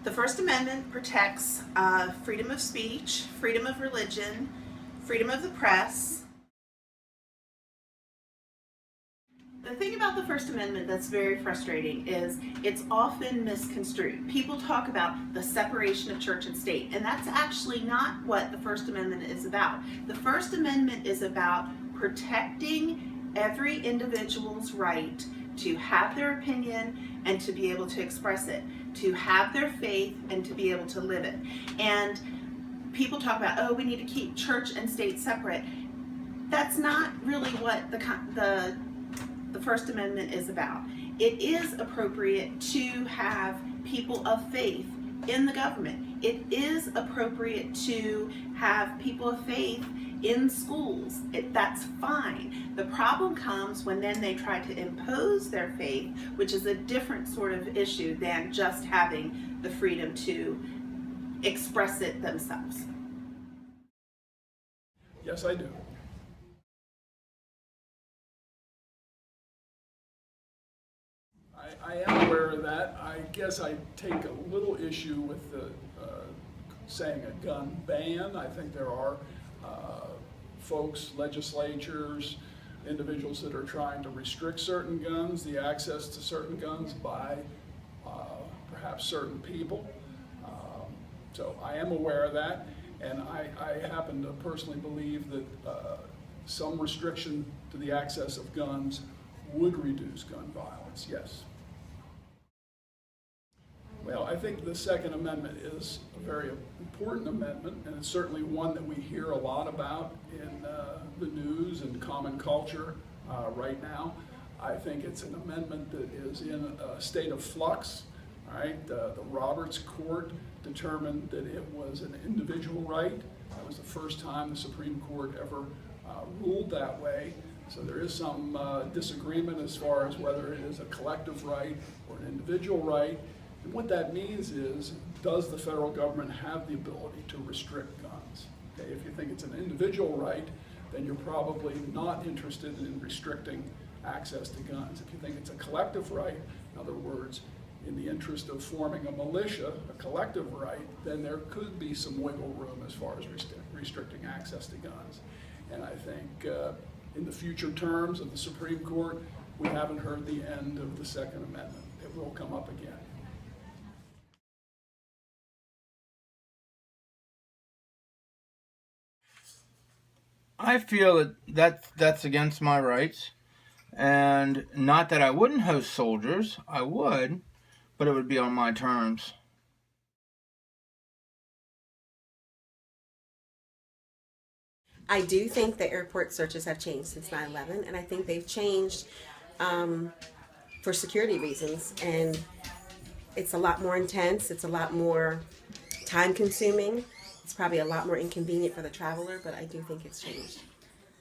The First Amendment protects freedom of speech, freedom of religion, freedom of the press. The thing about the First Amendment that's very frustrating is it's often misconstrued. People talk about the separation of church and state, and that's actually not what the First Amendment is about. The First Amendment is about protecting every individual's right to have their opinion and to be able to express it, to have their faith and to be able to live it. And people talk about, oh, we need to keep church and state separate. That's not really what the First Amendment is about. It is appropriate to have people of faith in the government. It is appropriate to have people of faith in schools. That's fine. The problem comes when then they try to impose their faith, which is a different sort of issue than just having the freedom to express it themselves. Yes, I do. I am aware of that. I guess I take a little issue with the saying a gun ban. I think there are folks, legislatures, individuals that are trying to restrict certain guns, the access to certain guns by perhaps certain people. So I am aware of that, and I happen to personally believe that some restriction to the access of guns would reduce gun violence, yes. Well, I think the Second Amendment is a very important amendment, and it's certainly one that we hear a lot about in the news and common culture right now. I think it's an amendment that is in a state of flux. Right? The Roberts Court determined that it was an individual right. That was the first time the Supreme Court ever ruled that way. So there is some disagreement as far as whether it is a collective right or an individual right. And what that means is, does the federal government have the ability to restrict guns? Okay, if you think it's an individual right, then you're probably not interested in restricting access to guns. If you think it's a collective right, in other words, in the interest of forming a militia, a collective right, then there could be some wiggle room as far as restricting access to guns. And I think in the future terms of the Supreme Court, we haven't heard the end of the Second Amendment. It will come up again. I feel that's against my rights, and not that I wouldn't host soldiers, I would, but it would be on my terms. I do think the airport searches have changed since 9/11, and I think they've changed for security reasons, and it's a lot more intense, it's a lot more time-consuming. It's probably a lot more inconvenient for the traveler, but I do think it's changed.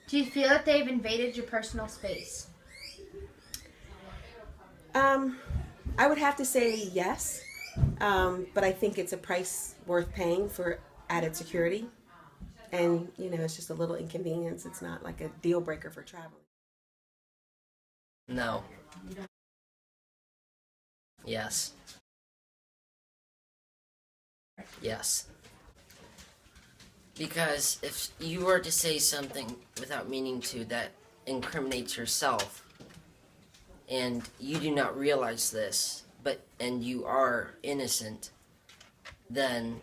Do you feel that they've invaded your personal space? I would have to say yes, but I think it's a price worth paying for added security. And, you know, it's just a little inconvenience. It's not like a deal breaker for traveling. No. Yes. Yes. Because if you were to say something without meaning to that incriminates yourself, and you do not realize this, and you are innocent, then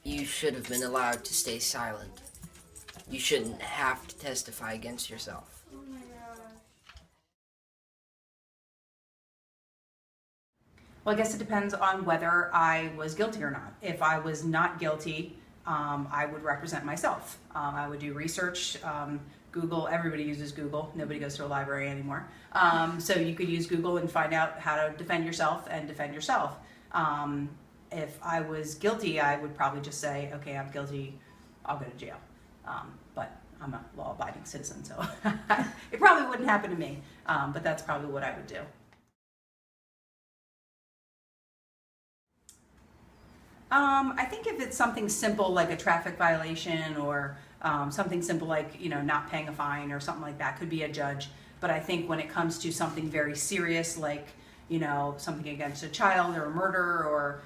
you should have been allowed to stay silent. You shouldn't have to testify against yourself. Well, I guess it depends on whether I was guilty or not. If I was not guilty, I would represent myself. I would do research. Google, everybody uses Google. Nobody goes to a library anymore. So you could use Google and find out how to defend yourself and defend yourself. If I was guilty, I would probably just say, okay, I'm guilty, I'll go to jail. But I'm a law-abiding citizen, so it probably wouldn't happen to me. But that's probably what I would do. I think if it's something simple like a traffic violation or something simple like, you know, not paying a fine or something like that, could be a judge. But I think when it comes to something very serious like, something against a child or a murder or,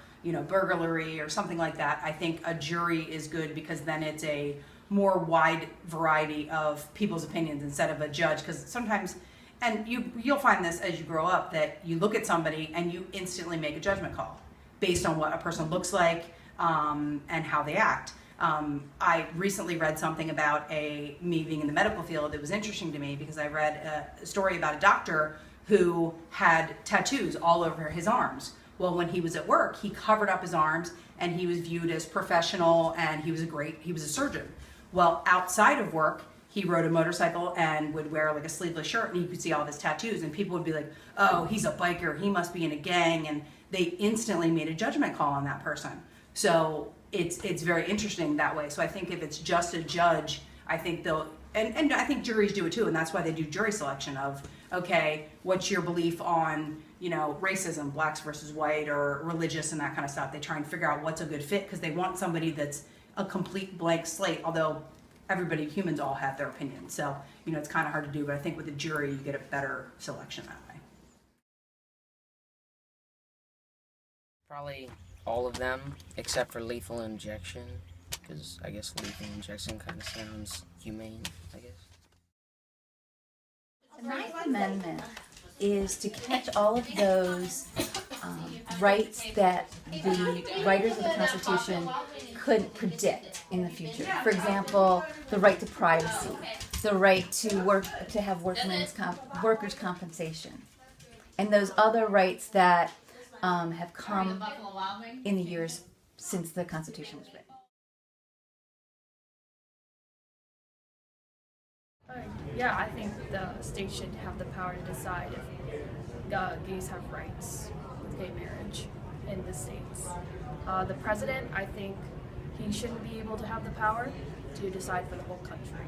burglary or something like that, I think a jury is good because then it's a more wide variety of people's opinions instead of a judge. Because sometimes, and you'll find this as you grow up, that you look at somebody and you instantly make a judgment call based on what a person looks like and how they act. I recently read something about me being in the medical field. It was interesting to me because I read a story about a doctor who had tattoos all over his arms. Well, when he was at work, he covered up his arms and he was viewed as professional and he was a surgeon. Well, outside of work, he rode a motorcycle and would wear like a sleeveless shirt and you could see all of his tattoos and people would be like, oh, he's a biker, he must be in a gang, and they instantly made a judgment call on that person. So it's very interesting that way. So I think if it's just a judge, I think they'll, and I think juries do it too, and that's why they do jury selection of, okay, what's your belief on, racism, blacks versus white, or religious and that kind of stuff. They try and figure out what's a good fit because they want somebody that's a complete blank slate, although humans all have their opinions. So, it's kind of hard to do, but I think with a jury, you get a better selection that way. Probably all of them, except for lethal injection, because I guess lethal injection kind of sounds humane, I guess. The Ninth Amendment is to catch all of those rights that the writers of the Constitution couldn't predict in the future. For example, the right to privacy, the right to have workers' compensation, and those other rights that have come in the years since the Constitution was written. Yeah, I think the state should have the power to decide if gays have rights with gay marriage in the states. The president, I think he shouldn't be able to have the power to decide for the whole country.